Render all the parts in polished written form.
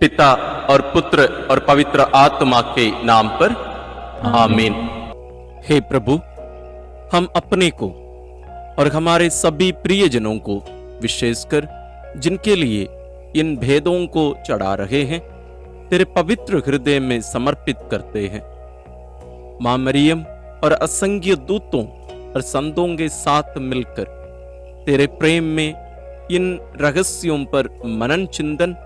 पिता और पुत्र और पवित्र आत्मा के नाम पर आमीन। हे प्रभु, हम अपने को और हमारे सभी प्रियजनों को, विशेषकर जिनके लिए इन भेदों को चढ़ा रहे हैं, तेरे पवित्र हृदय में समर्पित करते हैं। मां मरियम और असंख्य दूतों और संतों के साथ मिलकर तेरे प्रेम में इन रहस्यों पर मनन, चिंतन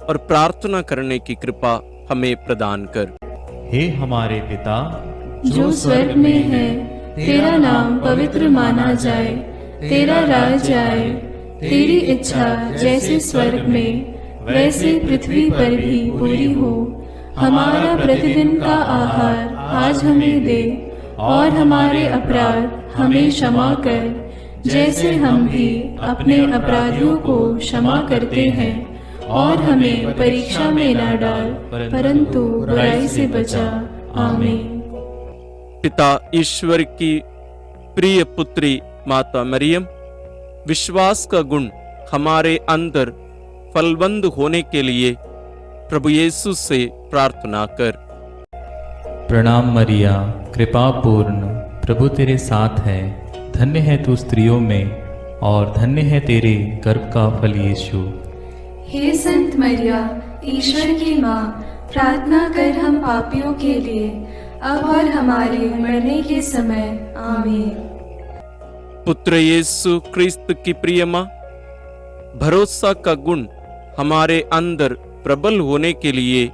और प्रार्थना करने की कृपा हमें प्रदान कर। हे हमारे पिता जो स्वर्ग में है, तेरा नाम पवित्र माना जाए, तेरा राज आए, तेरी इच्छा जैसे स्वर्ग में वैसे पृथ्वी पर भी पूरी हो। हमारा प्रतिदिन का आहार आज हमें दे, और हमारे अपराध हमें क्षमा कर, जैसे हम भी अपने अपराधियों को क्षमा करते हैं, और हमें परीक्षा में न डाल, परंतु बुराई से बचा। आमीन। पिता ईश्वर की प्रिय पुत्री माता मरियम, विश्वास का गुण हमारे अंदर फलवंत होने के लिए प्रभु यीशु से प्रार्थना कर। प्रणाम मरिया, कृपा पूर्ण, प्रभु तेरे साथ है। धन्य है तू स्त्रियों में, और धन्य है तेरे गर्भ का फल यीशु। हे संत मरिया, ईश्वर की माँ, प्रार्थना कर हम पापियों के लिए, अब और हमारे मरने के समय। आमीन। पुत्र यीशु क्रिस्त की प्रिय माँ, भरोसा का गुण हमारे अंदर प्रबल होने के लिए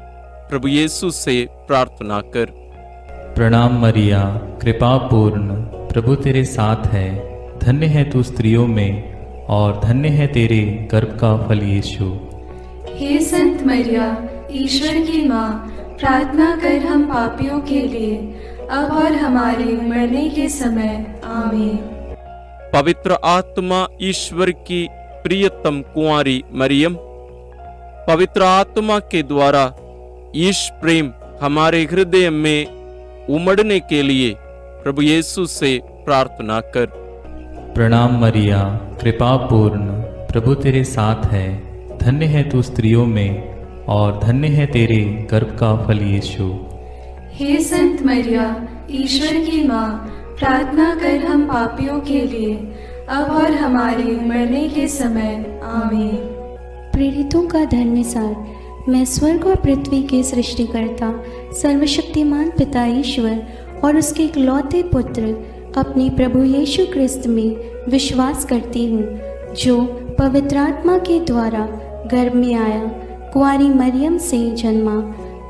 प्रभु यीशु से प्रार्थना कर। प्रणाम मरिया, कृपा पूर्ण, प्रभु तेरे साथ है। धन्य है तू स्त्रियों में, और धन्य है तेरे गर्भ का फल यीशु। हे संत मरिया, ईश्वर की माँ, प्रार्थना कर हम पापियों के लिए, अब और हमारे मरने के समय। आमीन। पवित्र आत्मा ईश्वर की प्रियतम कुंवारी मरियम, पवित्र आत्मा के द्वारा ईश प्रेम हमारे हृदय में उमड़ने के लिए प्रभु यीशु से प्रार्थना कर। प्रणाम मरिया, कृपा पूर्ण, प्रभु तेरे साथ है। धन्य है तू स्त्रियों में, और धन्य है तेरे गर्भ का फल यीशु। हे संत मरिया, ईश्वर की माँ, प्रार्थना कर हम पापियों के लिए, अब और हमारे मरने के समय। आमीन। प्रेरितों का धर्मसार। मैं स्वर्ग और पृथ्वी के सृष्टिकर्ता सर्वशक्तिमान पिता ईश्वर और उसके इकलौते पुत्र अपने प्रभु यीशु क्रिस्त में विश्वास करती हूँ, जो पवित्र आत्मा के द्वारा गर्भ में आया, कुंवारी मरियम से जन्मा,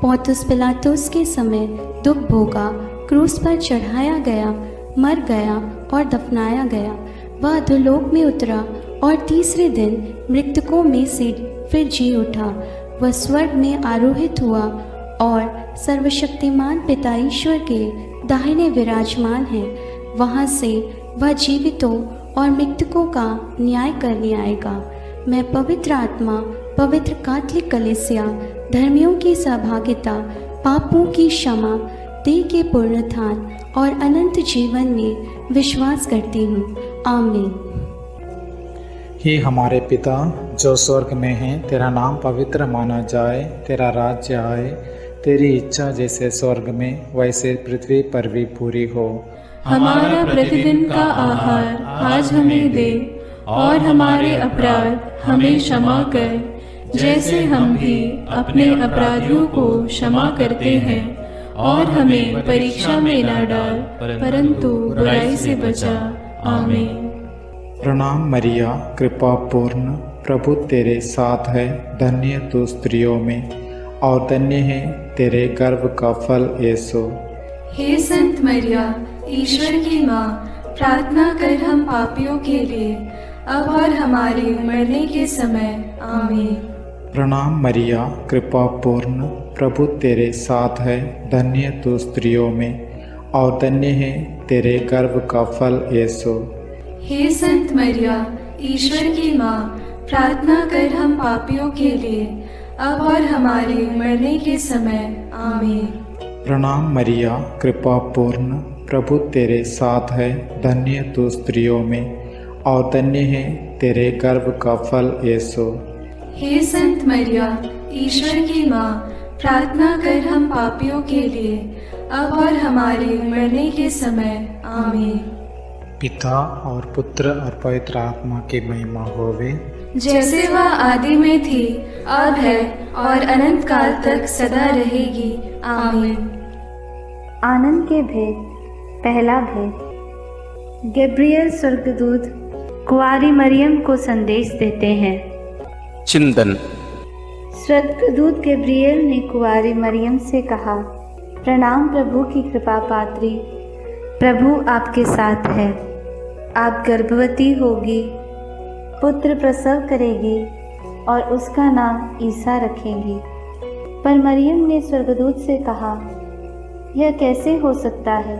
पौंतुस पिलातुस के समय दुख भोगा, क्रूस पर चढ़ाया गया, मर गया और दफनाया गया। वह अधोलोक में उतरा और तीसरे दिन मृतकों में से फिर जी उठा। वह स्वर्ग में आरोहित हुआ और सर्वशक्तिमान पिता ईश्वर के दाहिने विराजमान है। वहाँ से वह जीवितों और मृतकों का न्याय करने आएगा। मैं पवित्र आत्मा, पवित्र कैथोलिक कलीसिया, धर्मियों की सहभागिता, पापों की क्षमा, देह के पुनरुत्थान और अनंत जीवन में विश्वास करती हूँ। आमीन। हे हमारे पिता जो स्वर्ग में है, तेरा नाम पवित्र माना जाए, तेरा राज्य आए, तेरी इच्छा जैसे स्वर्ग में वैसे पृथ्वी पर भी पूरी हो। हमारा प्रतिदिन का आहार आज हमें दे, और हमारे अपराध हमें क्षमा कर, जैसे हम भी अपने अपराधियों को क्षमा करते हैं, और हमें परीक्षा में न डाल, परंतु बुराई से बचा। आमीन। प्रणाम मरिया, कृपा पूर्ण, प्रभु तेरे साथ है। धन्य तू स्त्रियों में, और धन्य है तेरे गर्भ का फल यीशु। हे संत मरिया, ईश्वर की माँ, प्रार्थना कर हम पापियों के लिए, अब और हमारे मरने के समय। आमीन। प्रणाम मरिया, कृपा पूर्ण, प्रभु तेरे साथ है। धन्य तू स्त्रियों में, और धन्य है तेरे गर्भ का फल यीशु। हे संत मरिया, ईश्वर की माँ, प्रार्थना कर हम पापियों के लिए, अब और हमारे मरने के समय। आमीन। प्रणाम मरिया, कृपा पूर्ण, प्रभु तेरे साथ है। धन्य तू स्त्रियों में, और धन्य है तेरे गर्भ का फल यीशु। हे संत मरिया, ईश्वर की माँ, प्रार्थना कर हम पापियों के लिए, अब और हमारे मरने के समय। आमीन। पिता और पुत्र और पवित्र आत्मा की महिमा होवे, जैसे वह आदि में थी, अब है और अनंत काल तक सदा रहेगी। आमीन। आनंद के भेद। पहला भेद। गैब्रियल स्वर्गदूत कुंवारी मरियम को संदेश देते हैं। चिंतन। स्वर्गदूत गैब्रियल ने कुंवारी मरियम से कहा, प्रणाम प्रभु की कृपा पात्री, प्रभु आपके साथ है। आप गर्भवती होगी, पुत्र प्रसव करेगी और उसका नाम ईसा रखेंगी। पर मरियम ने स्वर्गदूत से कहा, यह कैसे हो सकता है?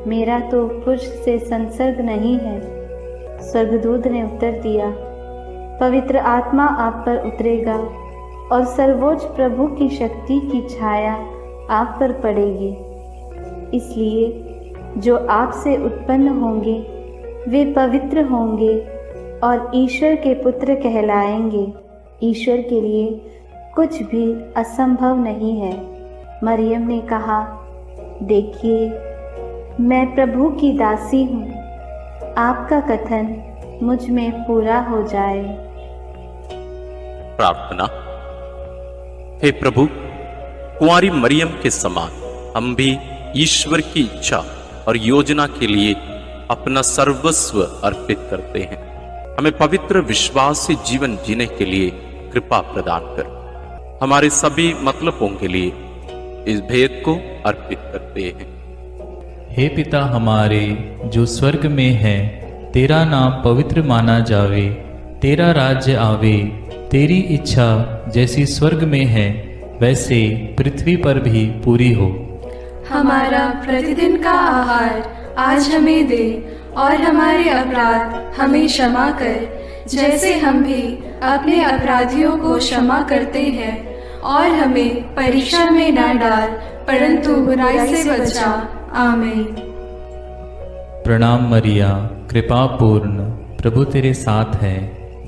मेरा तो पुरुष से संसर्ग नहीं है। स्वर्गदूत ने उत्तर दिया, पवित्र आत्मा आप पर उतरेगा और सर्वोच्च प्रभु की शक्ति की छाया आप पर पड़ेगी। इसलिए जो आपसे उत्पन्न होंगे वे पवित्र होंगे और ईश्वर के पुत्र कहलाएंगे। ईश्वर के लिए कुछ भी असंभव नहीं है। मरियम ने कहा, देखिए, मैं प्रभु की दासी हूँ, आपका कथन मुझ में पूरा हो जाए। प्रार्थना। हे प्रभु, कुंवारी मरियम के समान हम भी ईश्वर की इच्छा और योजना के लिए अपना सर्वस्व अर्पित करते हैं। हमें पवित्र विश्वास से जीवन जीने के लिए कृपा प्रदान कर। हमारे सभी मतलबों के लिए इस भेद को अर्पित करते हैं। हे पिता हमारे जो स्वर्ग में है, तेरा नाम पवित्र माना जावे, तेरा राज्य आवे, तेरी इच्छा जैसी स्वर्ग में है वैसे पृथ्वी पर भी पूरी हो। हमारा प्रतिदिन का आहार आज हमें दे और हमारे अपराध हमें क्षमा कर, जैसे हम भी अपने अपराधियों को क्षमा करते हैं, और हमें परीक्षा में न डाल परंतु बुराई से बचा। आमीन। प्रणाम मरिया, कृपा पूर्ण, प्रभु तेरे साथ है।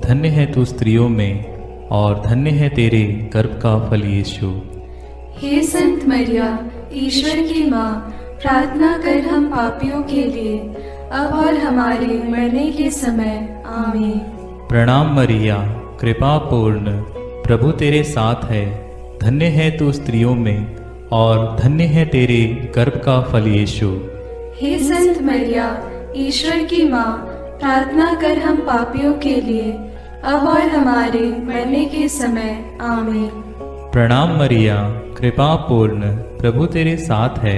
धन्य है तू स्त्रियों में और धन्य है तेरे गर्भ का फल यीशु। हे संत मरिया, ईश्वर की माँ, प्रार्थना कर हम पापियों के लिए, अब और हमारे मरने के समय। आमीन। प्रणाम मरिया, कृपा पूर्ण, प्रभु तेरे साथ है। धन्य है तू स्त्रियों में और धन्य है तेरे गर्भ का फल यीशु। हे संत मरिया, ईश्वर की माँ, प्रार्थना कर हम पापियों के लिए, अब और हमारे मरने के समय। आमीन। प्रणाम मरिया, कृपा पूर्ण, प्रभु तेरे साथ है।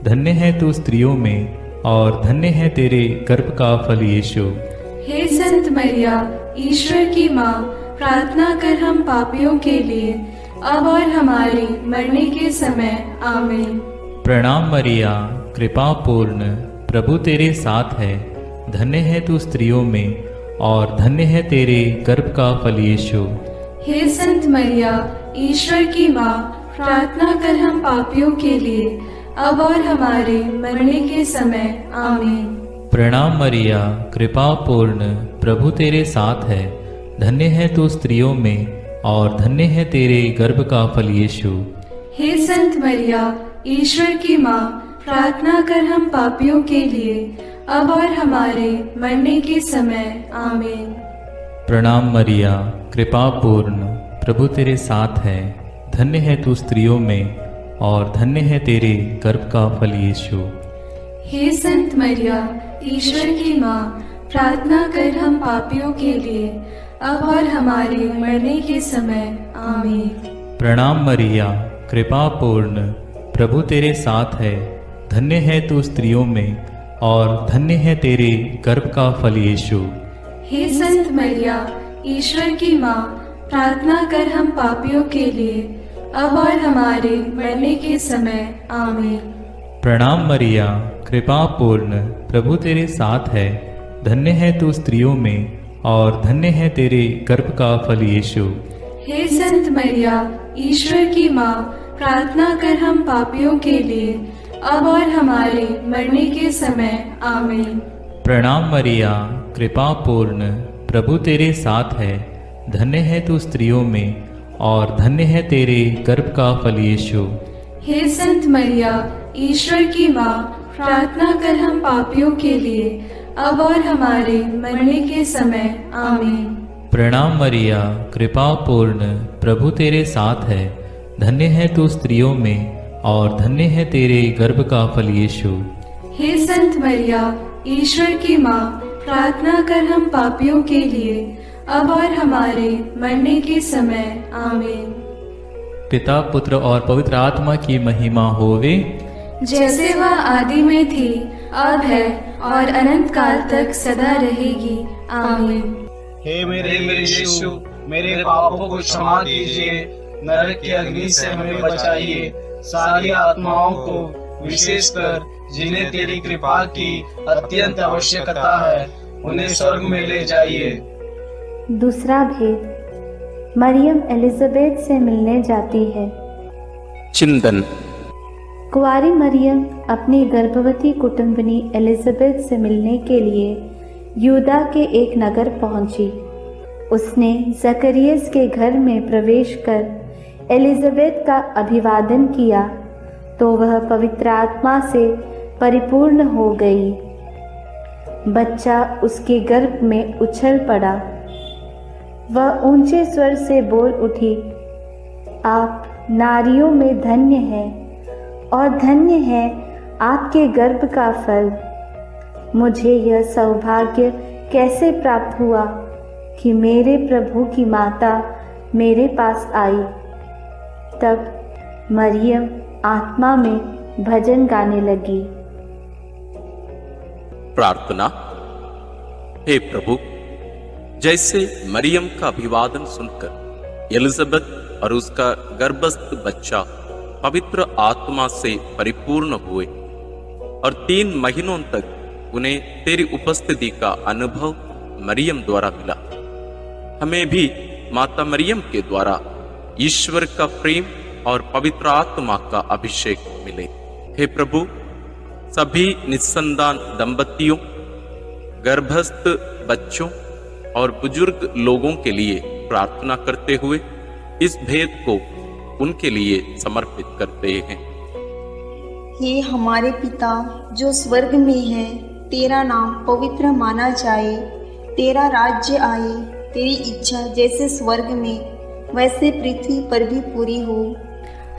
धन्य है तू स्त्रियों में और धन्य है तेरे गर्भ का फल यीशु। हे संत मरिया, ईश्वर की माँ, प्रार्थना कर हम पापियों के लिए, अब और हमारे मरने के समय। आमीन। प्रणाम मरिया, कृपा पूर्ण, प्रभु तेरे साथ है। धन्य है तू स्त्रियों में और धन्य है तेरे गर्भ का फल यीशु। हे संत मरिया, ईश्वर की माँ, प्रार्थना कर हम पापियों के लिए, अब और हमारे मरने के समय। आमीन। प्रणाम मरिया, कृपा पूर्ण, प्रभु तेरे साथ है। धन्य है तू स्त्रियों में और धन्य है तेरे गर्भ का फल यीशु। हे संत मरिया, ईश्वर की माँ, प्रार्थना कर हम पापियों के लिए, अब और हमारे मरने के समय। आमीन। प्रणाम मरिया, कृपा पूर्ण, प्रभु तेरे साथ है। धन्य है तू स्त्रियों में और धन्य है तेरे गर्भ का फल यीशु। हे संत मरिया, ईश्वर की माँ, प्रार्थना कर हम पापियों के लिए, अब और हमारे मरने के समय। आमीन। प्रणाम मरिया, कृपा पूर्ण, प्रभु तेरे साथ है। धन्य है तू स्त्रियों में और धन्य है तेरे गर्भ का फल यीशु। हे संत मरिया, ईश्वर की माँ, प्रार्थना कर हम पापियों के लिए, अब और हमारे मरने के समय। आमीन। प्रणाम मरिया, कृपा पूर्ण, प्रभु तेरे साथ है। धन्य है तू स्त्रियों में और धन्य है तेरे गर्भ का फल यीशु। हे संत मरिया, ईश्वर की माँ, प्रार्थना कर हम पापियों के लिए, अब और हमारे मरने के समय। आमीन। प्रणाम मरिया, कृपा पूर्ण, प्रभु तेरे साथ है। धन्य है तू स्त्रियों में और धन्य है तेरे गर्भ का फल यीशु। हे संत मरिया, ईश्वर की माँ, प्रार्थना कर हम पापियों के लिए, अब और हमारे मरने के समय। आमीन। प्रणाम मरिया, कृपा पूर्ण, प्रभु तेरे साथ है। धन्य है तू स्त्रियों में और धन्य है तेरे गर्भ का फल यीशु। हे संत मरिया, ईश्वर की माँ, प्रार्थना कर हम पापियों के लिए, अब और हमारे मरने के समय। आमीन। पिता, पुत्र और पवित्र आत्मा की महिमा होवे, जैसे वह आदि में थी, अब है और अनंत काल तक सदा रहेगी। आमीन। हे मेरे यीशु, मेरे पापों को क्षमा कीजिए, नरक की अग्नि से हमें बचाइए, सारी आत्माओं को, विशेषकर जिन्हें तेरी कृपा की अत्यंत आवश्यकता है, उन्हें स्वर्ग में ले जाइए। दूसरा भेद, मरियम एलिजाबेथ से मिलने जाती है। चिंतन। कुंवारी मरियम अपनी गर्भवती कुटुंबनी एलिजाबेथ से मिलने के लिए यूदा के एक नगर पहुंची। उसने जकरियस के घर में प्रवेश कर एलिजाबेथ का अभिवादन किया तो वह पवित्र आत्मा से परिपूर्ण हो गई। बच्चा उसके गर्भ में उछल पड़ा। वह ऊंचे स्वर से बोल उठी, आप नारियों में धन्य हैं और धन्य है आपके गर्भ का फल। मुझे यह सौभाग्य कैसे प्राप्त हुआ कि मेरे प्रभु की माता मेरे पास आई। तब मरियम आत्मा में भजन गाने लगी। प्रार्थना। हे प्रभु, जैसे मरियम का अभिवादन सुनकर एलिजाबेथ और उसका गर्भस्थ बच्चा पवित्र आत्मा से परिपूर्ण हुए और 3 महीनों तक उन्हें तेरी उपस्थिति का अनुभव मरियम द्वारा मिला, हमें भी माता मरियम के द्वारा ईश्वर का प्रेम और पवित्र आत्मा का अभिषेक मिले। हे प्रभु, सभी निस्संतान दंपतियों, गर्भस्थ बच्चों और बुजुर्ग लोगों के लिए प्रार्थना करते हुए इस भेद को उनके लिए समर्पित करते हैं। हे हमारे पिता जो स्वर्ग में है, तेरा नाम पवित्र माना जाए, तेरा राज्य आए, तेरी इच्छा जैसे स्वर्ग में वैसे पृथ्वी पर भी पूरी हो।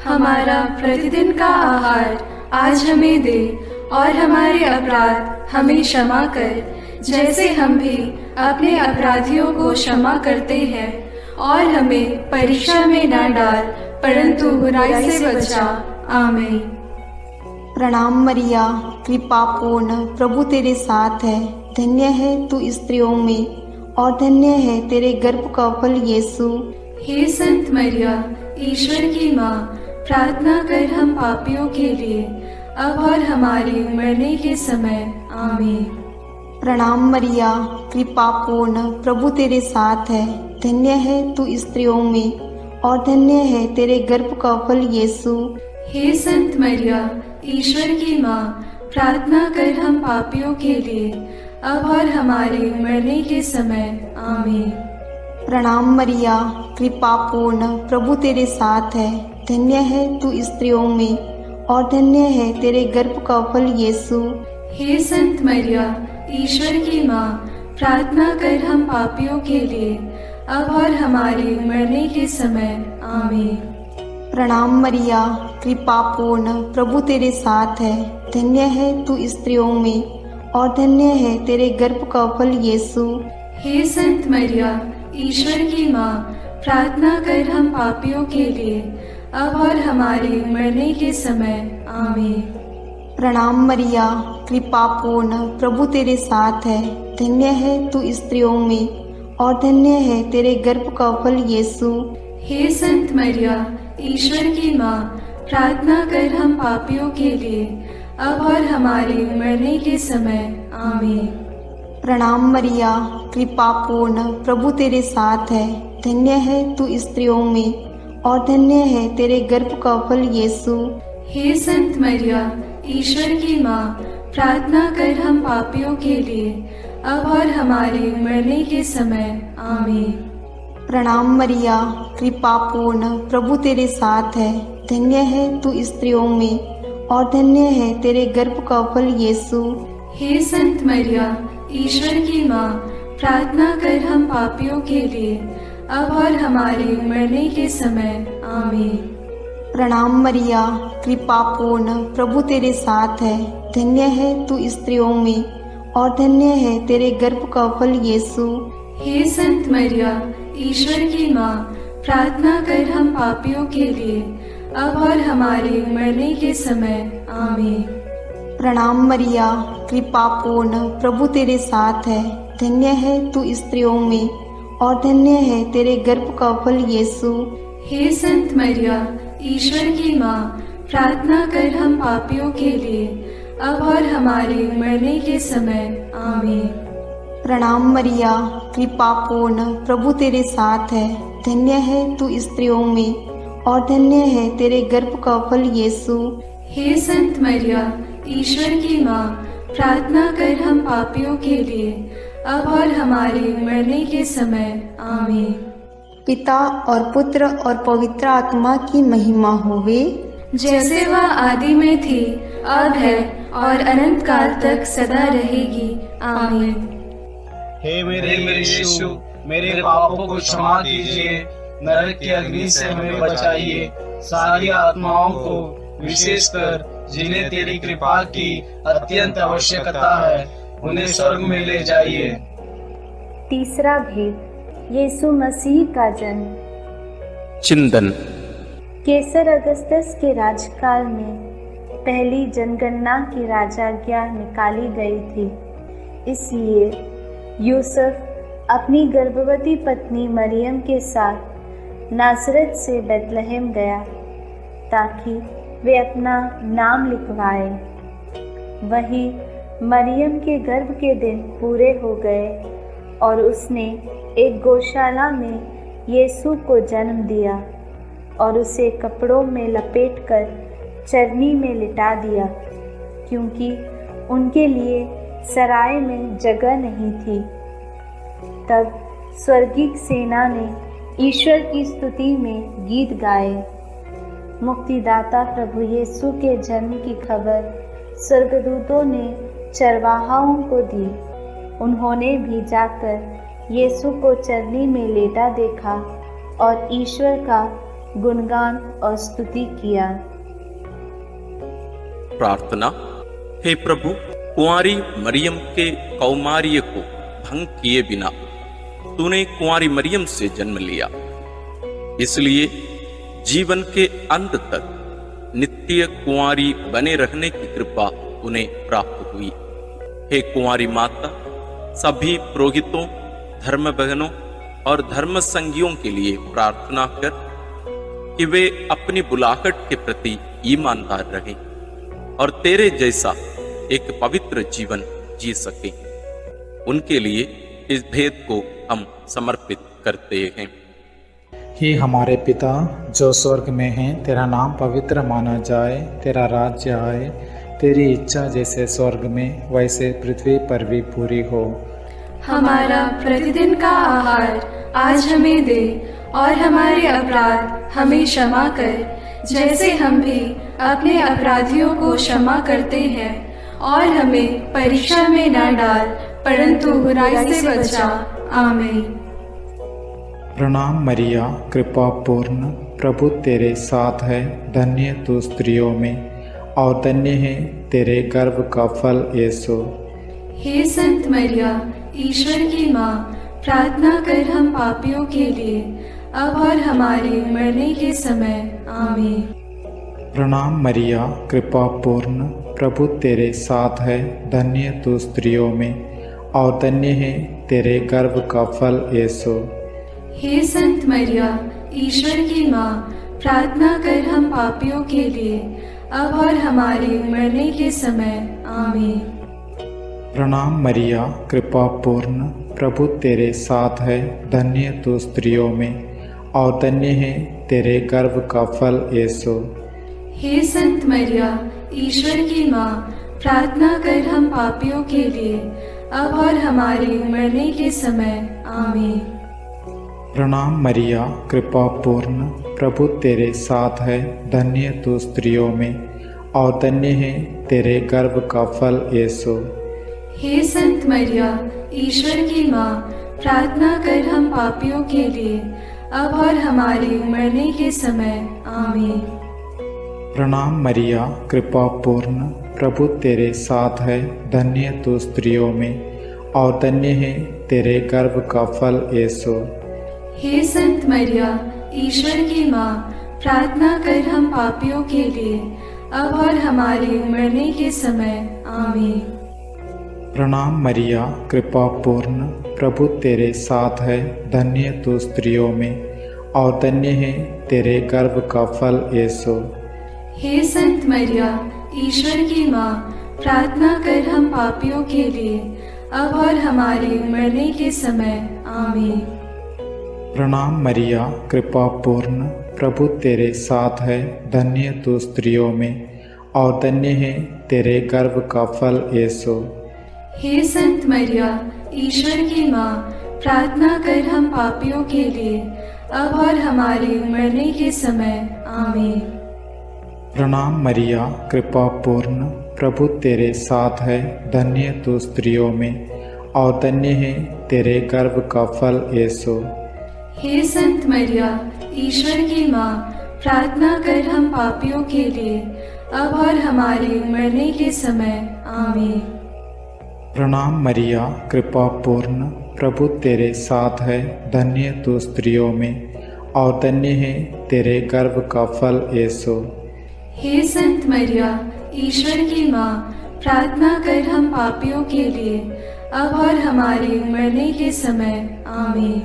हमारा प्रतिदिन का आहार आज हमें दे और हमारे अपराध हमें क्षमा कर, जैसे हम भी अपने अपराधियों को क्षमा करते हैं, और हमें परीक्षा में न डाल परंतु बुराई से बचा। आमीन। प्रणाम मरिया, कृपा पूर्ण, प्रभु तेरे साथ है। धन्य है तू स्त्रियों में और धन्य है तेरे गर्भ का फल यीशु। हे संत मरिया, ईश्वर की माँ, प्रार्थना कर हम पापियों के लिए, अब और हमारे मरने के समय। आमीन। प्रणाम मरिया, कृपा पूर्ण, प्रभु तेरे साथ है। धन्य है तू स्त्रियों में और धन्य है तेरे गर्भ का फल यीशु। हे संत मरिया, ईश्वर की माँ, प्रार्थना कर हम पापियों के लिए, अब और हमारे मरने के समय। आमीन। प्रणाम मरिया, कृपा पूर्ण, प्रभु तेरे साथ है। धन्य है तू स्त्रियों में और धन्य है तेरे गर्भ का फल यीशु। हे संत मरिया, ईश्वर की माँ, प्रार्थना कर हम पापियों के लिए, अब और हमारे मरने के समय। आमीन। प्रणाम मरिया, कृपा पूर्ण, प्रभु तेरे साथ है। धन्य है तू स्त्रियों में और धन्य है तेरे गर्भ का फल यीशु। हे संत मरिया, ईश्वर की माँ, प्रार्थना कर हम पापियों के लिए, अब और हमारे मरने के समय। आमीन। प्रणाम मरिया, कृपा पूर्ण, प्रभु तेरे साथ है। धन्य है तू स्त्रियों में और धन्य है तेरे गर्भ का फल यीशु। हे संत मरिया, ईश्वर की माँ, प्रार्थना कर हम पापियों के लिए, अब और हमारे मरने के समय। आमीन। प्रणाम मरिया, कृपा पूर्ण, प्रभु तेरे साथ है। धन्य है तू स्त्रियों में और धन्य है तेरे गर्भ का फल यीशु। हे संत मरिया, ईश्वर की माँ, प्रार्थना कर हम पापियों के लिए, अब और हमारे मरने के समय। आमीन। प्रणाम मरिया, कृपा पूर्ण, प्रभु तेरे साथ है। धन्य है तू स्त्रियों में और धन्य है तेरे गर्भ का फल यीशु। हे संत मरिया, ईश्वर की माँ, प्रार्थना कर हम पापियों के लिए, अब और हमारे मरने के समय। आमीन। प्रणाम मरिया, कृपा पूर्ण, प्रभु तेरे साथ है। धन्य है तू स्त्रियों में और धन्य है तेरे गर्भ का फल यीशु। हे संत मरिया, ईश्वर की माँ, प्रार्थना कर हम पापियों के लिए, अब और हमारे मरने के समय। आमीन। प्रणाम मरिया, कृपा पूर्ण, प्रभु तेरे साथ है। धन्य है तू स्त्रियों में और धन्य है तेरे गर्भ का फल यीशु। हे संत मरिया, ईश्वर की माँ, प्रार्थना कर हम पापियों के लिए, अब और हमारे मरने के समय। आमीन। प्रणाम मरिया, कृपा पूर्ण, प्रभु तेरे साथ है। धन्य है तू स्त्रियों में और धन्य है तेरे गर्भ का फल यीशु। हे संत मरिया, ईश्वर की माँ, प्रार्थना कर हम पापियों के लिए, अब और हमारे मरने के समय। आमीन। पिता और पुत्र और पवित्र आत्मा की महिमा होवे, जैसे वह आदि में थी, अब है और अनंत काल तक सदा रहेगी। आमीन। हे मेरे यीशु, मेरे पापों को क्षमा कीजिए, नरक की अग्नि से हमें बचाइए, सारी आत्माओं को, विशेषकर जिन्हें तेरी कृपा की अत्यंत आवश्यकता है, उन्हें स्वर्ग में ले जाइए। तीसरा भेद, यीशु मसीह का जन्म। चिंतन। केसर अगस्तस के राजकाल में पहली जनगणना की राजाज्ञा निकाली गई थी। इसलिए यूसुफ अपनी गर्भवती पत्नी मरियम के साथ नासरत से बेतलहम गया ताकि वे अपना नाम लिखवाए। वहीं मरियम के गर्भ के दिन पूरे हो गए और उसने एक गौशाला में यीशु को जन्म दिया और उसे कपड़ों में लपेटकर चरनी में लिटा दिया, क्योंकि उनके लिए सराय में जगह नहीं थी। तब स्वर्गीय सेना ने ईश्वर की स्तुति में गीत गाए। मुक्तिदाता प्रभु यीशु के जन्म की खबर स्वर्गदूतों ने चरवाहाओं को दी। उन्होंने भी जाकर यीशु को चरनी में लेटा देखा और ईश्वर का गुणगान और स्तुति किया। प्रार्थना। हे प्रभु, कुंवारी मरियम के कौमार्य को भंग किए बिना तूने कुंवारी मरियम से जन्म लिया, इसलिए जीवन के अंत तक नित्य कुंवारी बने रहने की कृपा उन्हें प्राप्त हुई। हे कुंवारी माता, सभी पुरोहितों, धर्म बहनों और धर्म संगियों के लिए प्रार्थना कर कि वे अपनी बुलाहट के प्रति ईमानदार रहें और तेरे जैसा एक पवित्र जीवन जी सके। उनके लिए इस भेद को हम समर्पित करते हैं। हे हमारे पिता जो स्वर्ग में है, तेरा नाम पवित्र माना जाए, तेरा राज्य आए, तेरी इच्छा जैसे स्वर्ग में वैसे पृथ्वी पर भी पूरी हो। हमारा प्रतिदिन का आहार आज हमें दे और हमारे अपराध हमें क्षमा कर, जैसे हम भी अपने अपराधियों को क्षमा करते हैं, और हमें परीक्षा में न डाल, परंतु बुराई से बचा। आमीन। प्रणाम मरिया, कृपा पूर्ण, प्रभु तेरे साथ है। धन्य तू स्त्रियों में और धन्य है तेरे गर्भ का फल यीशु। हे संत मरिया, ईश्वर की माँ, प्रार्थना कर हम पापियों के लिए, अब और हमारे मरने के समय। आमीन। प्रणाम मरिया, कृपा पूर्ण, प्रभु तेरे साथ है। धन्य तू स्त्रियों में और धन्य है तेरे गर्भ का फल यीशु। हे संत मरिया, ईश्वर की माँ, प्रार्थना कर हम पापियों के लिए, अब और हमारे मरने के समय। आमीन। प्रणाम मरिया, कृपा पूर्ण, प्रभु तेरे साथ है। धन्य तू स्त्रियों में और धन्य है तेरे गर्भ का फल यीशु। हे संत मरिया, ईश्वर की माँ, प्रार्थना कर हम पापियों के लिए, अब और हमारे मरने के समय। आमीन। प्रणाम मरिया, कृपा पूर्ण, प्रभु तेरे साथ है, धन्य तू स्त्रियों में और धन्य है तेरे गर्भ का फल यीशु। हे संत मरिया, ईश्वर की माँ, प्रार्थना कर हम पापियों के लिए, अब और हमारे मरने के समय। आमीन। प्रणाम मरिया, कृपा पूर्ण, प्रभु तेरे साथ है, धन्य तू स्त्रियों में और धन्य है तेरे गर्भ का फल यीशु। हे संत मरिया, ईश्वर की माँ, प्रार्थना कर हम पापियों के लिए, अब और हमारे मरने के समय। आमीन। प्रणाम मरिया, कृपा पूर्ण, प्रभु तेरे साथ है, धन्य तू स्त्रियों में और धन्य है तेरे गर्भ का फल यीशु। हे संत मरिया, ईश्वर की माँ, प्रार्थना कर हम पापियों के लिए, अब और हमारे मरने के समय। आमीन। प्रणाम मरिया, कृपा पूर्ण, प्रभु तेरे साथ है, धन्य तू स्त्रियों में और धन्य है तेरे गर्भ का फल यीशु। हे संत मरिया, ईश्वर की माँ, प्रार्थना कर हम पापियों के लिए, अब और हमारे मरने के समय। आमीन। प्रणाम मरिया, कृपा पूर्ण, प्रभु तेरे साथ है, धन्य तू स्त्रियों में और धन्य है तेरे गर्भ का फल यीशु। हे संत मरिया, ईश्वर की माँ, प्रार्थना कर हम पापियों के लिए, अब और हमारे मरने के समय। आमीन। प्रणाम मरिया, कृपा पूर्ण, प्रभु तेरे साथ है, धन्य तू स्त्रियों में और धन्य है तेरे गर्भ का फल यीशु। हे संत मरिया, ईश्वर की माँ, प्रार्थना कर हम पापियों के लिए, अब और हमारे मरने के समय। आमीन।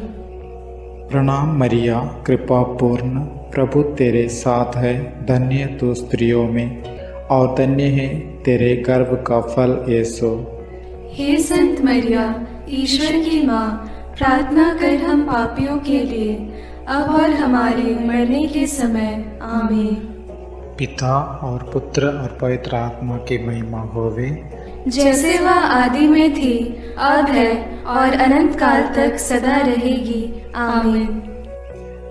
प्रणाम मरिया, कृपा पूर्ण, प्रभु तेरे साथ है, धन्य तू स्त्रियों में और धन्य है तेरे गर्भ का फल यीशु। हे संत मरिया, ईश्वर की माँ, प्रार्थना कर हम पापियों के लिए, अब और हमारे मरने के समय। आमीन। पिता और पुत्र और पवित्र आत्मा की महिमा होवे, जैसे वह आदि में थी, अब है और अनंत काल तक सदा रहेगी। आमीन।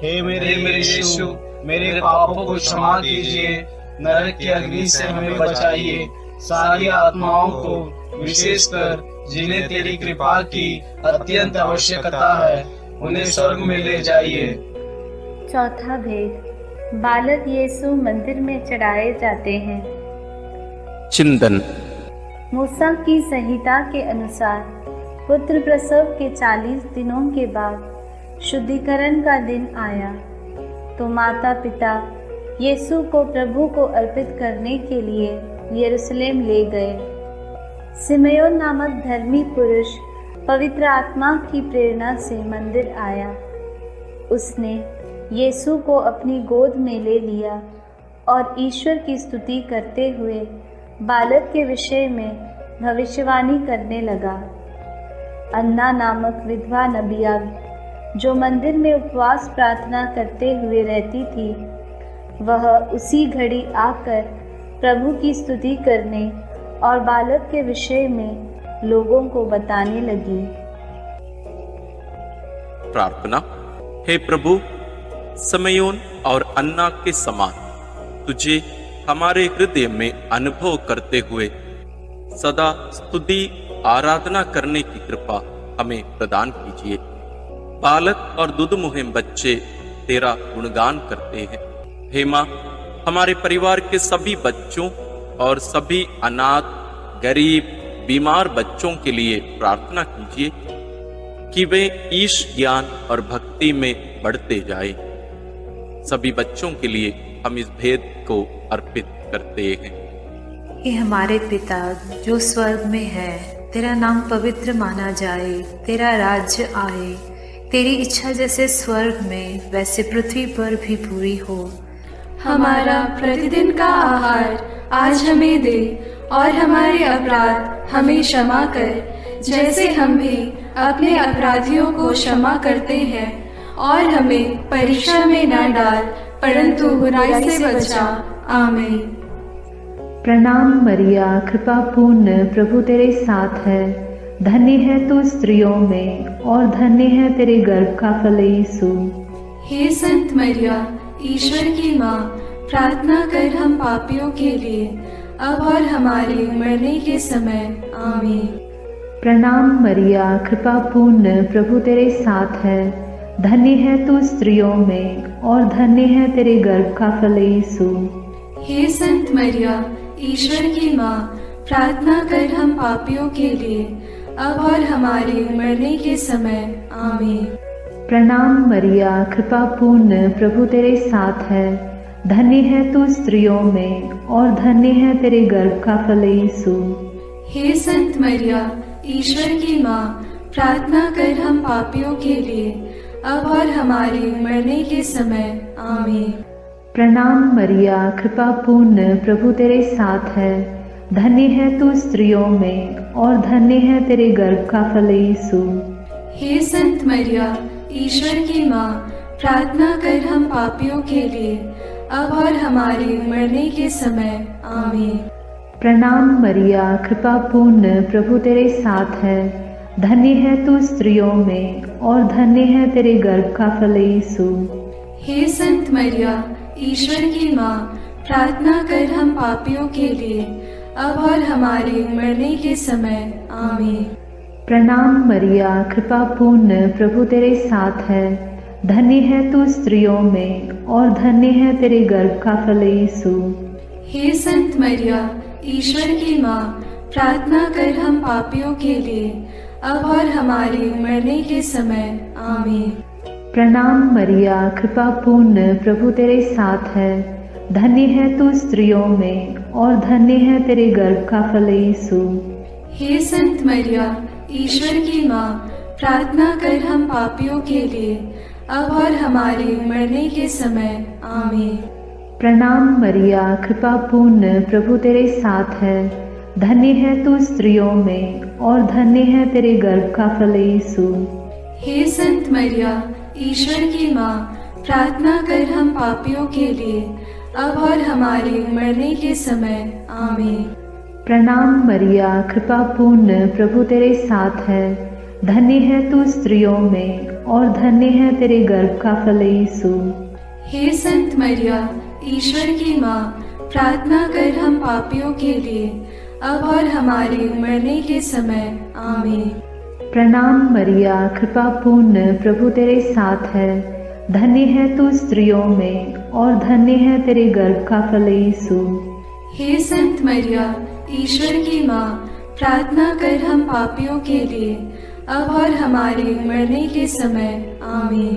हे मेरे यीशु, मेरे पापों को क्षमा कीजिए, नरक की अग्नि से हमें बचाइए, सारी आत्माओं को, विशेषकर जिन्हें तेरी कृपा की अत्यंत आवश्यकता है, उन्हें स्वर्ग में ले जाइए। चौथा भेद, बालक यीशु मंदिर में चढ़ाए जाते हैं। चिंतन। मूसा की संहिता के अनुसार पुत्र प्रसव के 40 दिनों के बाद शुद्धिकरण का दिन आया तो माता पिता यीशु को प्रभु को अर्पित करने के लिए यरूशलेम ले गए। सिमयोन नामक धर्मी पुरुष पवित्र आत्मा की प्रेरणा से मंदिर आया। उसने यीशु को अपनी गोद में ले लिया और ईश्वर की स्तुति करते हुए बालक के विषय में भविष्यवाणी करने लगा। अन्ना नामक विधवा नबिया जो मंदिर में उपवास प्रार्थना करते हुए रहती थी, वह उसी घड़ी आकर प्रभु की स्तुति करने और बालक के विषय में लोगों को बताने लगी। प्रार्थना। हे प्रभु, समयोन और अन्ना के समान तुझे हमारे हृदय में अनुभव करते हुए सदा स्तुति आराधना करने की कृपा हमें प्रदान कीजिए। बालक और दुधमुहे बच्चे तेरा गुणगान करते हैं। हे माँ, हमारे परिवार के सभी बच्चों और सभी अनाथ, गरीब, बीमार बच्चों के लिए प्रार्थना कीजिए कि वे ईश ज्ञान और भक्ति में बढ़ते जाएं। सभी बच्चों के लिए हम इस भेद को अर्पित करते हैं। हे हमारे पिता जो स्वर्ग में है, तेरा नाम पवित्र माना जाए, तेरा राज्य आए, तेरी इच्छा जैसे स्वर्ग में वैसे पृथ्वी पर भी पूरी हो। हमारा प्रतिदिन का आहार आज हमें दे और हमारे अपराध हमें क्षमा कर, जैसे हम भी अपने अपराधियों को क्षमा करते हैं, और हमें परीक्षा में न डाल परंतु बुराई से बचा। आमीन। प्रणाम मरिया, कृपा पूर्ण, प्रभु तेरे साथ है, धन्य है तू स्त्रियों में और धन्य है तेरे गर्भ का फल यीशु। हे संत मरिया, ईश्वर की माँ, प्रार्थना कर हम पापियों के लिए, अब और हमारे मरने के समय। आमीन। प्रणाम मरिया, कृपा पूर्ण, प्रभु तेरे साथ है। धन्य है तू स्त्रियों में और धन्य है तेरे गर्भ का फल यीशु। हे संत मरिया, ईश्वर की माँ, प्रार्थना कर हम पापियों के लिए, अब और हमारे मरने के समय। आमीन। प्रणाम मरिया, कृपा पूर्ण, प्रभु तेरे साथ है। धन्य है तू स्त्रियों में और धन्य है तेरे गर्भ का फल यीशु। हे संत मरिया, ईश्वर की माँ, प्रार्थना कर हम पापियों के लिए, अब और हमारे मरने के समय। आमीन। प्रणाम मरिया, कृपा पूर्ण, प्रभु तेरे साथ है। धन्य है तू स्त्रियों में और धन्य है तेरे गर्भ का फल यीशु। हे संत मरिया, ईश्वर की माँ, प्रार्थना कर हम पापियों के लिए, अब और हमारे मरने के समय। आमीन। प्रणाम मरिया, कृपा पूर्ण, प्रभु तेरे साथ है। धन्य है तू स्त्रियों में और धन्य है तेरे गर्भ का फल यीशु। हे संत मरिया, ईश्वर की माँ, प्रार्थना कर हम पापियों के लिए, अब और हमारे मरने के समय। आमीन। प्रणाम मरिया, कृपा पूर्ण, प्रभु तेरे साथ है। धन्य है तू स्त्रियों में और धन्य है तेरे गर्भ का फल यीशु। हे संत मरिया, ईश्वर की माँ, प्रार्थना कर हम पापियों के लिए, अब और हमारे मरने के समय। आमीन। प्रणाम मरिया, कृपा पूर्ण, प्रभु तेरे साथ है। धन्य है तू स्त्रियों में और धन्य है तेरे गर्भ का फल यीशु। हे संत मरिया, ईश्वर की माँ, प्रार्थना कर हम पापियों के लिए, अब और हमारे मरने के समय। आमीन। प्रणाम मरिया, कृपा पूर्ण, प्रभु तेरे साथ है। धन्य है तू स्त्रियों में और धन्य है तेरे गर्भ का फल यीशु। हे संत मरिया, ईश्वर की माँ, प्रार्थना कर हम पापियों के लिए, अब और हमारे मरने के समय। आमीन। प्रणाम मरिया, कृपा पूर्ण, प्रभु तेरे साथ है। धन्य है तू स्त्रियों में और धन्य है तेरे गर्भ का फल यीशु। हे संत मरिया, ईश्वर की माँ, प्रार्थना कर हम पापियों के लिए, अब और हमारे मरने के समय। आमीन। प्रणाम मरिया, कृपा पूर्ण, प्रभु तेरे साथ है। धन्य है तू स्त्रियों में और धन्य है तेरे गर्भ का फल यीशु। हे संत मरिया, ईश्वर की माँ, प्रार्थना कर हम पापियों के लिए, अब और हमारे मरने के समय। आमीन।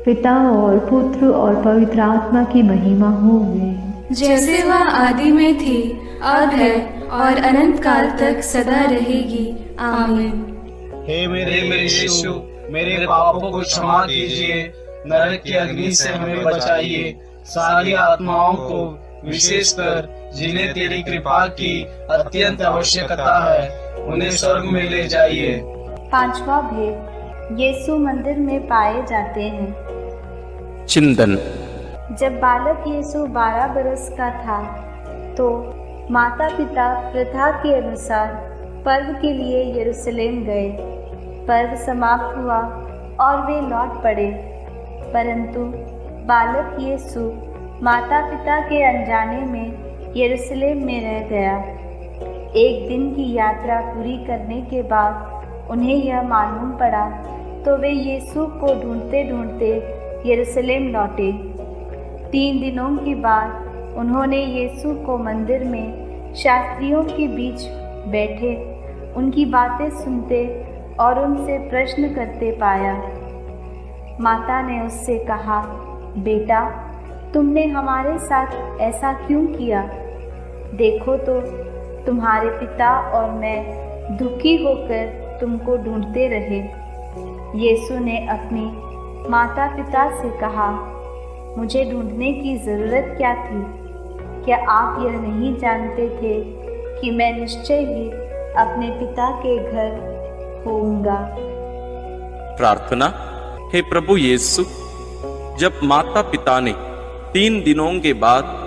पिता और पुत्र और पवित्र आत्मा की महिमा होवे, जैसे वह आदि में थी, अब है और अनंत काल तक सदा रहेगी। आमीन। हे मेरे यीशु, मेरे पापों को क्षमा कीजिए, नरक की अग्नि से हमें बचाइए, सारी आत्माओं को, विशेषकर जिन्हें तेरी कृपा की अत्यंत आवश्यकता है, उन्हें स्वर्ग में ले जाइए। पांचवा भेद, यीशु मंदिर में पाए जाते हैं। चिंतन। जब बालक यीशु 12 बरस का था तो माता पिता प्रथा के अनुसार पर्व के लिए यरूशलेम गए। पर्व समाप्त हुआ और वे लौट पड़े, परंतु बालक यीशु माता पिता के अनजाने में यरूशलेम में रह गया। एक दिन की यात्रा पूरी करने के बाद उन्हें यह मालूम पड़ा तो वे यीशु को ढूंढते ढूंढते यरूशलेम लौटे। 3 दिनों के बाद उन्होंने यीशु को मंदिर में शास्त्रियों के बीच बैठे उनकी बातें सुनते और उनसे प्रश्न करते पाया। माता ने उससे कहा, बेटा, तुमने हमारे साथ ऐसा क्यों किया? देखो तो तुम्हारे पिता और मैं दुखी होकर तुमको ढूंढते रहे। यीशु ने अपनी माता पिता से कहा, मुझे ढूंढने की ज़रूरत क्या थी? क्या आप यह नहीं जानते थे कि मैं निश्चय ही अपने पिता के घर होऊंगा? प्रार्थना। हे प्रभु यीशु, जब माता पिता ने 3 दिनों के बाद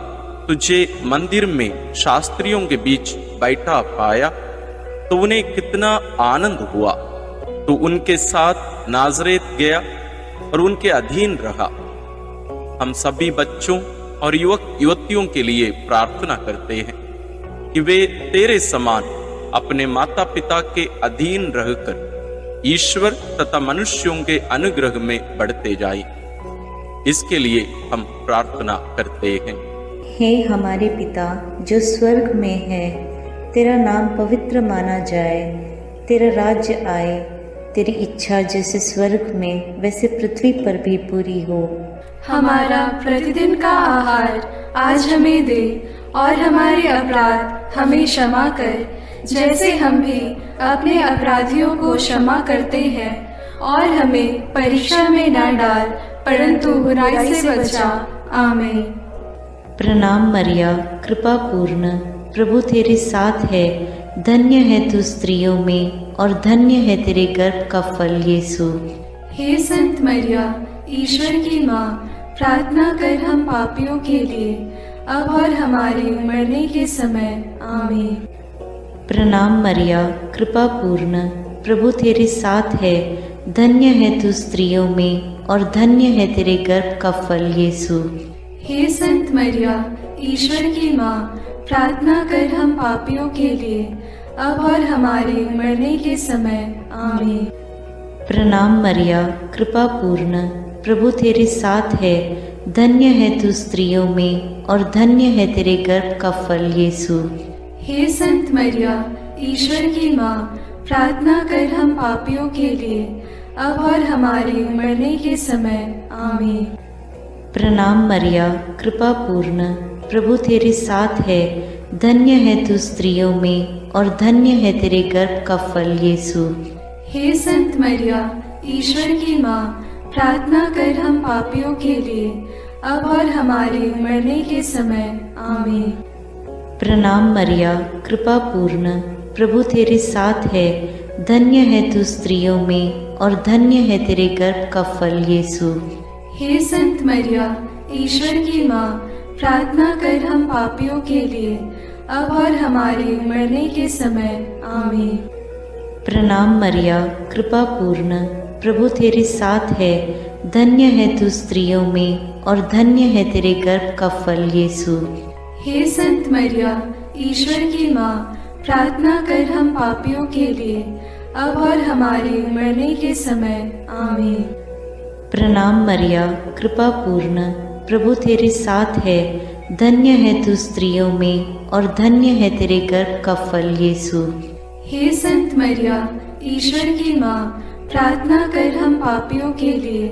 तुझे मंदिर में शास्त्रियों के बीच बैठा पाया तो उन्हें कितना आनंद हुआ। तो उनके साथ नाजरेत गया और उनके अधीन रहा। हम सभी बच्चों और युवक युवतियों के लिए प्रार्थना करते हैं कि वे तेरे समान अपने माता पिता के अधीन रहकर ईश्वर तथा मनुष्यों के अनुग्रह में बढ़ते जाएं। इसके लिए हम प्रार्थना करते हैं। हे हमारे पिता जो स्वर्ग में है, तेरा नाम पवित्र माना जाए, तेरा राज्य आए, तेरी इच्छा जैसे स्वर्ग में वैसे पृथ्वी पर भी पूरी हो। हमारा प्रतिदिन का आहार आज हमें दे और हमारे अपराध हमें क्षमा कर, जैसे हम भी अपने अपराधियों को क्षमा करते हैं, और हमें परीक्षा में न डाल परंतु बुराई से बचा। आमीन। प्रणाम मरिया, कृपा पूर्ण, प्रभु तेरे साथ है, धन्य है तू स्त्रियों में और धन्य है तेरे गर्भ का फल यीशु। हे संत मरिया, ईश्वर की माँ, प्रार्थना कर हम पापियों के लिए, अब और हमारे मरने के समय। आमीन। प्रणाम मरिया, कृपा पूर्ण, प्रभु तेरे साथ है, धन्य है तू स्त्रियों में और धन्य है तेरे गर्भ का फल यीशु। हे संत मरिया, ईश्वर की माँ, प्रार्थना कर हम पापियों के लिए, अब और हमारे मरने के समय। आमीन। प्रणाम मरिया, कृपा पूर्ण, प्रभु तेरे साथ है, धन्य है तू स्त्रियों में और धन्य है तेरे गर्भ का फल यीशु। हे संत मरिया, ईश्वर की माँ, प्रार्थना कर हम पापियों के लिए, अब और हमारे मरने के समय। आमीन। प्रणाम मरिया, कृपा पूर्ण, प्रभु तेरे साथ है, धन्य है तू स्त्रियों में और धन्य है तेरे गर्भ का फल यीशु। हे संत मरिया, ईश्वर की माँ, प्रार्थना कर हम पापियों के लिए, अब और हमारे मरने के समय। आमीन। प्रणाम मरिया, कृपा पूर्ण, प्रभु तेरे साथ है, धन्य है तू स्त्रियों में और धन्य है तेरे गर्भ का फल यीशु। हे संत मरिया, ईश्वर की माँ, प्रार्थना कर हम पापियों के लिए, अब और हमारे मरने के समय। आमीन। प्रणाम मरिया, कृपा पूर्ण, प्रभु तेरे साथ है, धन्य है तू स्त्रियों में और धन्य है तेरे गर्भ का फल यीशु। हे संत मरिया, ईश्वर की माँ, प्रार्थना कर हम पापियों के लिए, अब और हमारे मरने के समय। आमीन। प्रणाम मरिया, कृपा पूर्ण, प्रभु तेरे साथ है, धन्य है तू स्त्रियों में और धन्य है तेरे गर्भ का फल यीशु। हे संत मरिया, ईश्वर की माँ, प्रार्थना कर हम पापियों के लिए,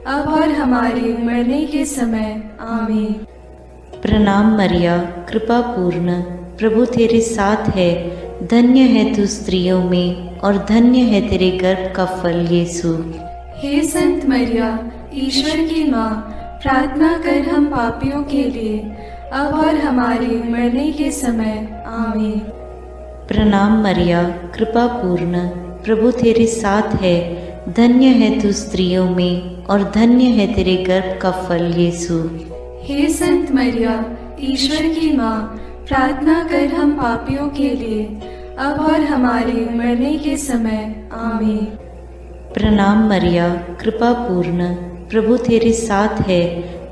अब और हमारे मरने के समय। आमीन। प्रणाम मरिया, कृपा पूर्ण, प्रभु तेरे साथ है, धन्य है तू स्त्रियों में और धन्य है तेरे गर्भ का फल यीशु। हे संत मरिया, ईश्वर की माँ, प्रार्थना कर हम पापियों के लिए, अब और हमारे मरने के समय। आमीन। प्रणाम मरिया, कृपा पूर्ण, प्रभु तेरे साथ है, धन्य है तू स्त्रियों में और धन्य है तेरे गर्भ का फल यीशु। हे संत मरिया, ईश्वर की माँ, प्रार्थना कर हम पापियों के लिए, अब और हमारे मरने के समय। आमीन। प्रणाम मरिया, कृपा पूर्ण, प्रभु तेरे साथ है,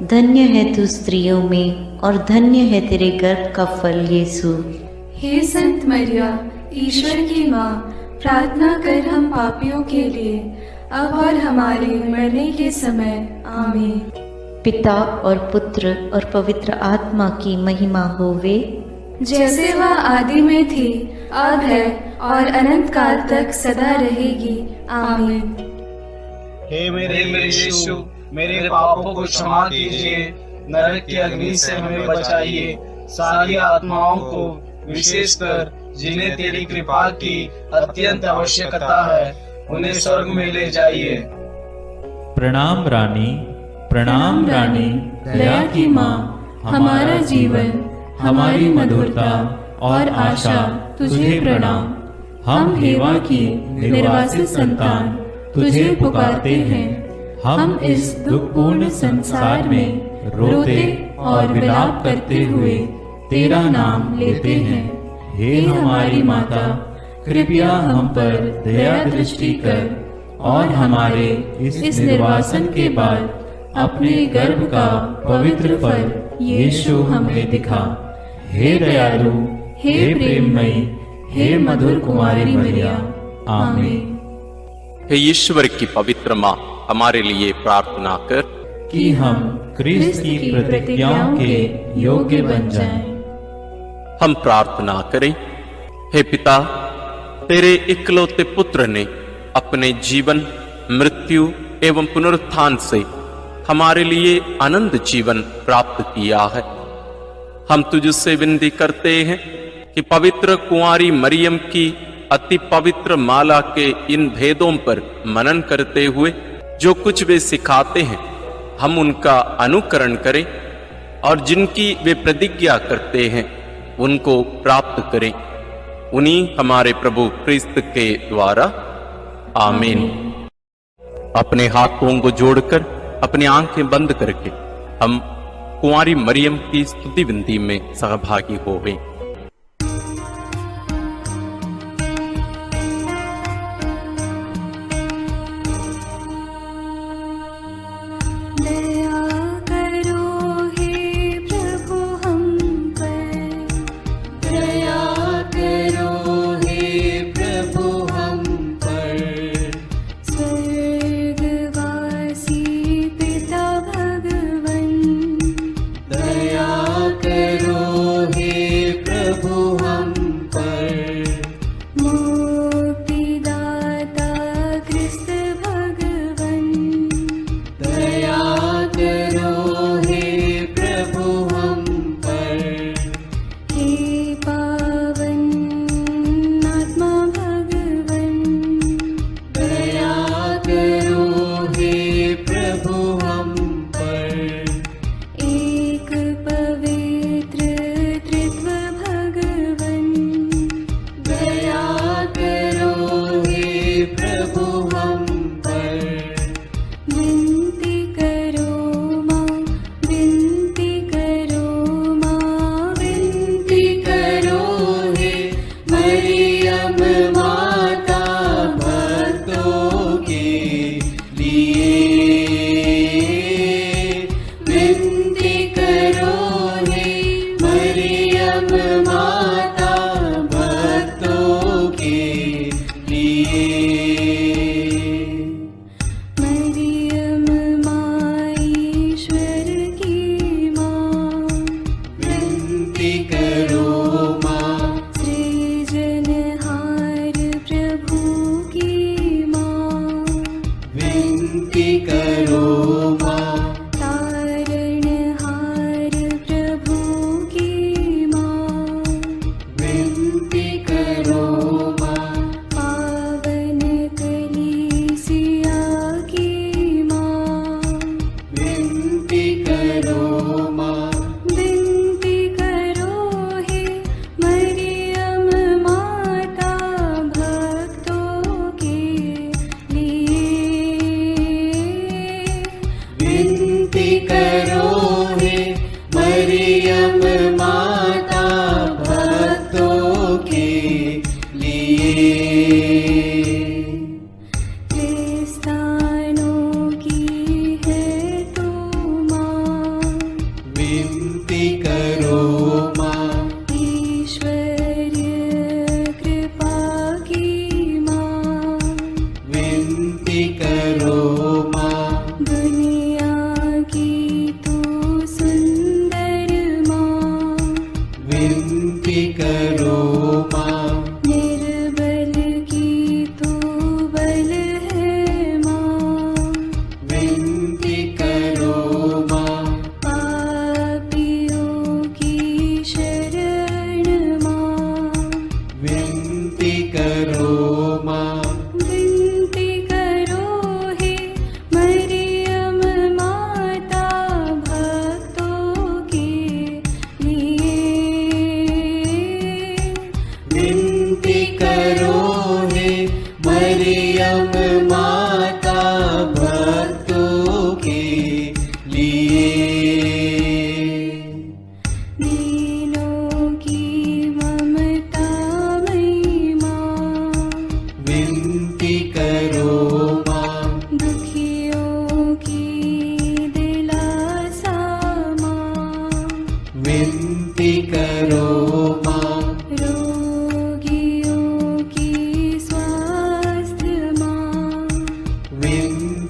धन्य है तू स्त्रियों में और धन्य है तेरे गर्भ का फल यीशु। हे संत मरिया, ईश्वर की माँ, प्रार्थना कर हम पापियों के लिए, अब और हमारे मरने के समय। आमीन। पिता और पुत्र और पवित्र आत्मा की महिमा होवे, जैसे वह आदि में थी, अब है और अनंत काल तक सदा रहेगी। आमीन। हे मेरे यीशु, मेरे पापों को क्षमा कीजिए, नरक की अग्नि से हमें बचाइए, सारी आत्माओं को विशेषकर जिन्हें तेरी कृपा की अत्यंत आवश्यकता है, उन्हें स्वर्ग में ले जाइए। प्रणाम रानी, प्रणाम रानी, दया की माँ, हमारा जीवन, हमारी मधुरता और आशा तुझे प्रणाम। हम हेवा की निर्वासित संतान तुझे पुकारते हैं। हम इस दुखपूर्ण संसार में रोते और विलाप करते हुए तेरा नाम लेते हैं। हे हमारी माता, कृपया हम पर दया दृष्टि कर और हमारे इस निर्वासन के बाद अपने गर्भ का पवित्र फल यीशु हमें दिखा। हे दयालु, हे प्रेममयी, हे मधुर कुमारी मरिया, आमीन। हे ईश्वर की पवित्र माँ, हमारे लिए प्रार्थना कर कि हम क्रिस्त की प्रतिज्ञाओं के योग्य बन जाएं। हम प्रार्थना करें। हे पिता, तेरे इकलौते पुत्र ने अपने जीवन, मृत्यु एवं पुनरुत्थान से हमारे लिए अनंत जीवन प्राप्त किया है। हम तुझसे विनती करते हैं कि पवित्र कुंवारी मरियम की अति पवित्र माला के इन भेदों पर मनन करते हुए जो कुछ वे सिखाते हैं, हम उनका अनुकरण करें और जिनकी वे प्रतिज्ञा करते हैं उनको प्राप्त करें। उन्हीं हमारे प्रभु क्रिस्त के द्वारा, आमीन। अपने हाथों को जोड़कर अपनी आंखें बंद करके हम कुंवारी मरियम की स्तुति विनती में सहभागी हो गए।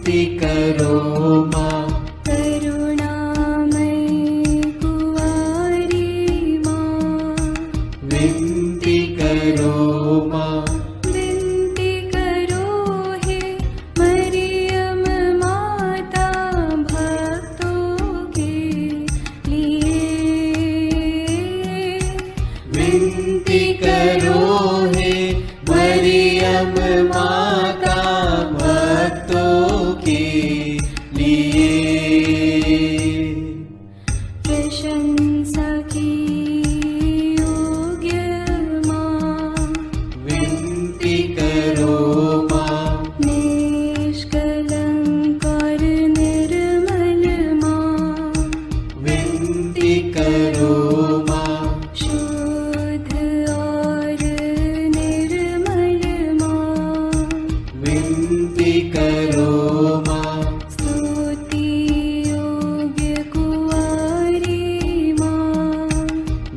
विनती करो माँ। करुणामयी कुंवारी माँ, विनती करो माँ। विनती करो हे मरियम माता भक्तों के लिए। विनती करो हे मरियम माता भक्तों के लिए। प्रशंसा की योग्य माँ, विनती करो माँ। निष्कलंक और निर्मल माँ, विनती करो माँ। शुद्ध और निर्मल माँ, विनती करो माँ। स्तुति योग्य कुंवारी माँ,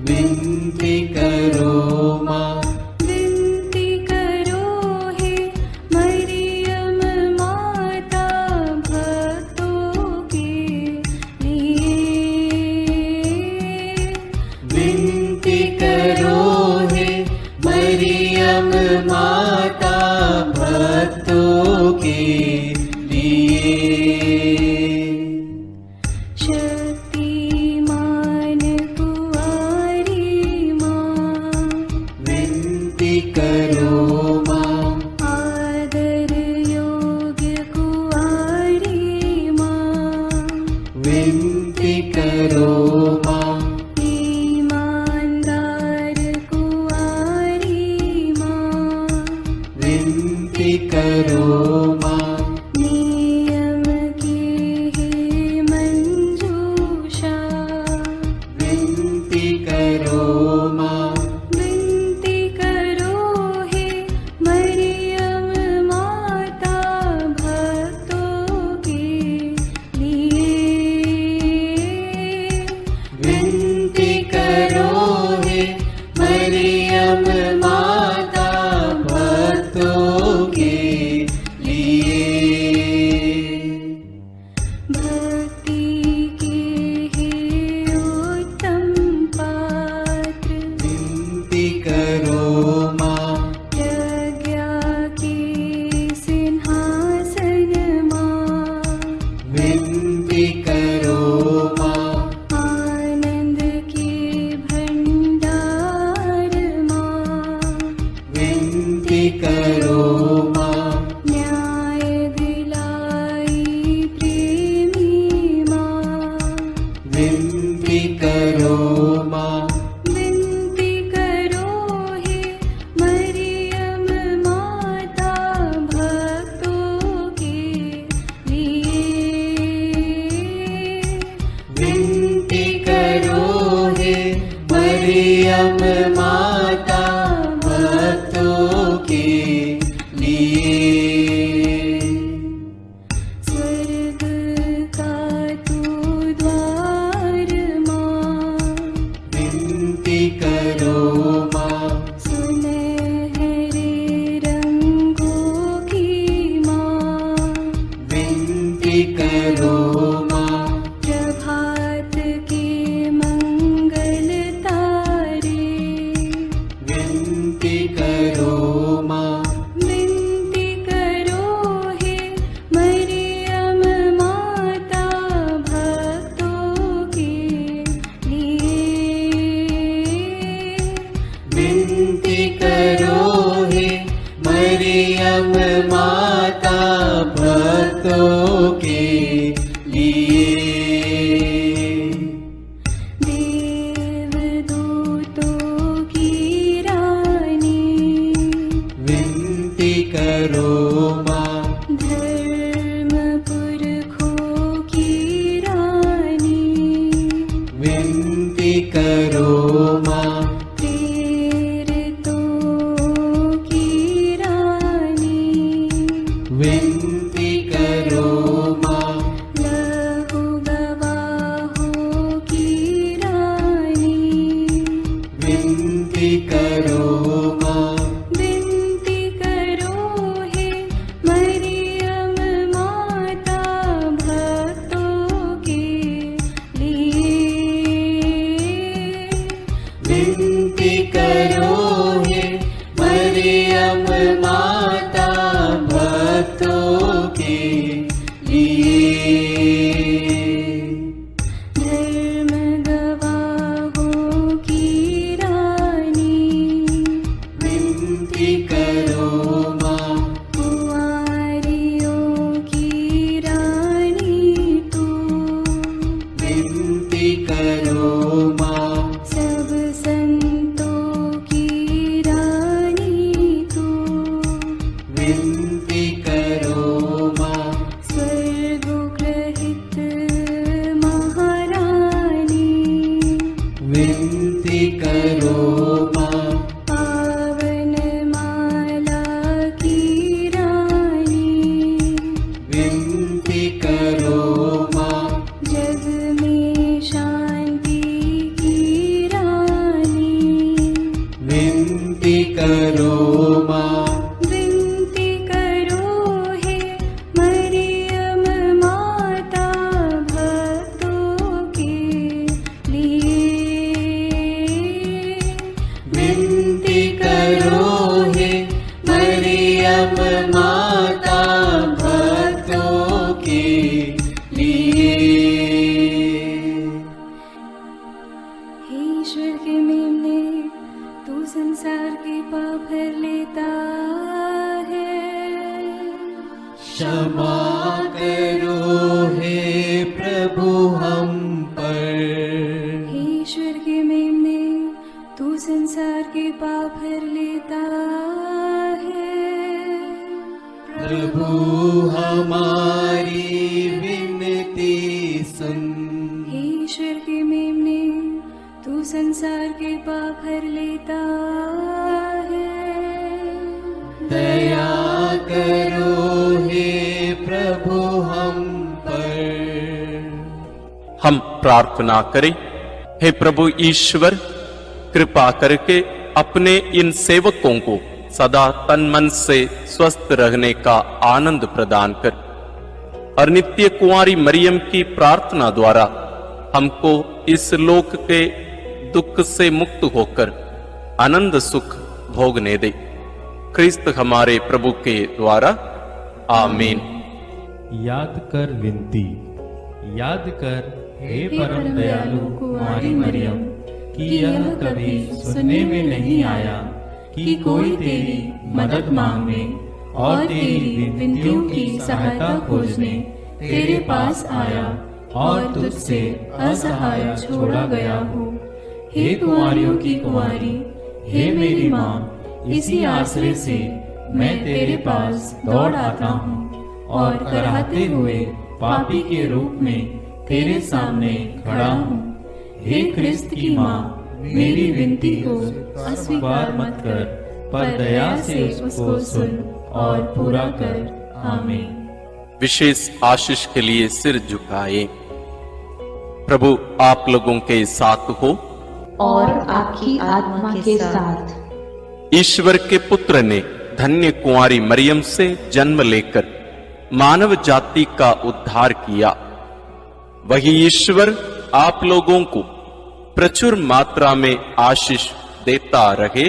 विनती करो माँ। विनती करो हे मरियम माता भक्तों के लिए। विनती करो हे मरियम माता भक्तों के लिए। शक्तिमान कुंवारी माँ, विनती करो माँ। आदर योग्य कुंवारी माँ, विनती करो माँ। ईमानदार कुंवारी माँ, विनती करो माँ। नियम की है मंजूषा, विनती करो माँ। विनती करो हे मरियम माता भक्तों के लिए। विनती करो हे मरियम माता भक्तों के लिए। भक्ति के हे उत्तम पात्र, विनती करो माँ। प्रज्ञा के सिंहासन माँ, विनती करो माँ। आनंद के भंडार माँ, विनती करो माँ। न्याय दिलाई प्रेमी माँ, विनती करो माँ। विनती करो हे मरियम माता भक्तों के लिए। विनती करो हे मरियम माता भक्तों के लिए। स्वर्ग का तू द्वार माँ, विनती करो माँ। सुनहरे रंगों की माँ, विनती करो माँ। प्रभात के मंगल तारे, विनती करो माँ। विनती करो हे मरियम माता भक्तों के लिए। विनती करो हे मरियम माता भक्तों के लिए। देवदूतों की रानी, विनती करो माँ। धर्म पुरखों की रानी, विनती करो माँ। प्रेरितों की रानी, विनती करो माँ। विनती करो माँ, जग में शांति की रानी। विनती करो माँ, विनती करो हे मरियम माता भक्तों के लिए। विनती करो हे मरियम माता भक्तों के लिए। हे ईश्वर के मेमने, तू संसार के पाप हर लेता है। क्षमा करो हे प्रभु हम पर। हे ईश्वर के मेमने, तू संसार के पाप हर लेता है। प्रभु हमारी विनती सुन। हे ईश्वर के मेमने, तू संसार के पाप हर लेता है। दया करो हे प्रभु हम पर। हम प्रार्थना करें। हे प्रभु ईश्वर, कृपा करके अपने इन सेवकों को सदा तन मन से स्वस्थ रहने का आनंद प्रदान कर और नित्य कुंवारी मरियम की प्रार्थना द्वारा हमको इस लोक के दुख से मुक्त होकर आनंद सुख भोगने दे। क्रिस्त हमारे प्रभु के द्वारा आमीन। याद कर विनती, याद कर हे परम दयालु कुंवारी मरियम, कि यह कभी सुनने में नहीं आया कि कोई तेरी मदद मांगने और तेरी विनतियों की सहायता खोजने तेरे पास आया और तुझसे असहाय छोड़ा गया हो। हे कुंवारियों की कुंवारी, हे मेरी माँ, इसी आश्रय से मैं तेरे पास दौड़ आता हूँ और कराहते हुए पापी के रूप में तेरे सामने खड़ा हूँ। हे क्रिस्त की माँ, मेरी विनती को अस्वीकार मत कर, पर दया से उसको सुन और पूरा कर। आमीन। विशेष आशीष के लिए सिर झुकाए। प्रभु आप लोगों के साथ हो और आपकी आत्मा के साथ। ईश्वर के पुत्र ने धन्य कुंवारी मरियम से जन्म लेकर मानव जाति का उद्धार किया। वही ईश्वर आप लोगों को प्रचुर मात्रा में आशीष देता रहे।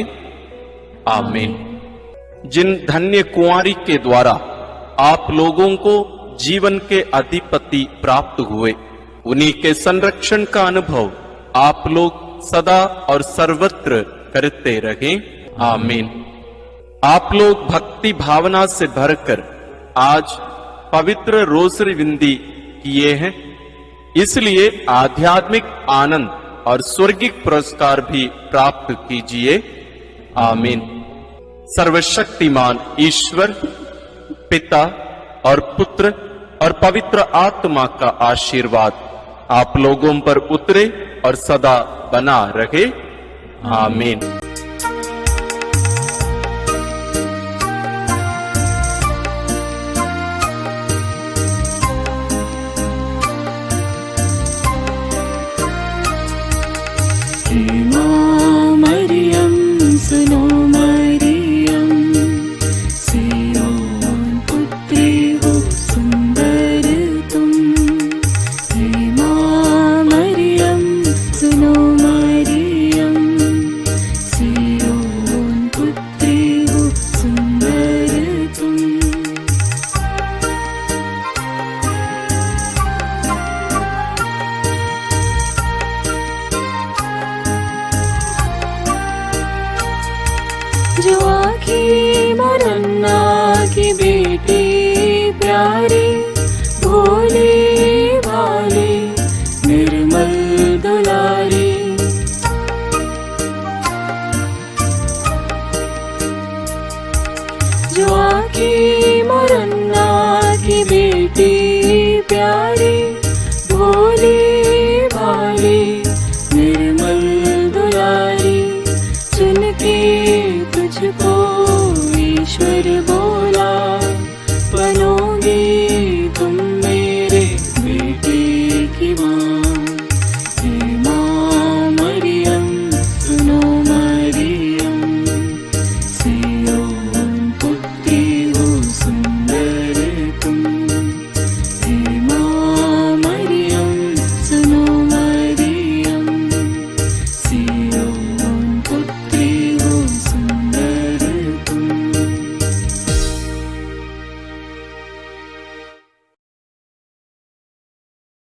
आमीन। जिन धन्य कुंवारी के द्वारा आप लोगों को जीवन के अधिपति प्राप्त हुए, उन्हीं के संरक्षण का अनुभव आप लोग सदा और सर्वत्र करते रहे। आमीन। आप लोग भक्ति भावना से भरकर आज पवित्र रोसरी विंदी किए हैं, इसलिए आध्यात्मिक आनंद और स्वर्गिक पुरस्कार भी प्राप्त कीजिए। आमीन। सर्वशक्तिमान ईश्वर पिता और पुत्र और पवित्र आत्मा का आशीर्वाद आप लोगों पर उतरे और सदा बना रहे। आमीन। मरियम सुनो मरियम, सियोन पुत्री हो सुंदर तुम। हे माँ मरियम सुनो मरियम, सियोन पुत्री हो सुंदर तुम। जो आखी मरन्ना की बेटी प्यारी, भोले भाले निर्मल दुलारी। जो आखी मरन्ना की बेटी प्यारी,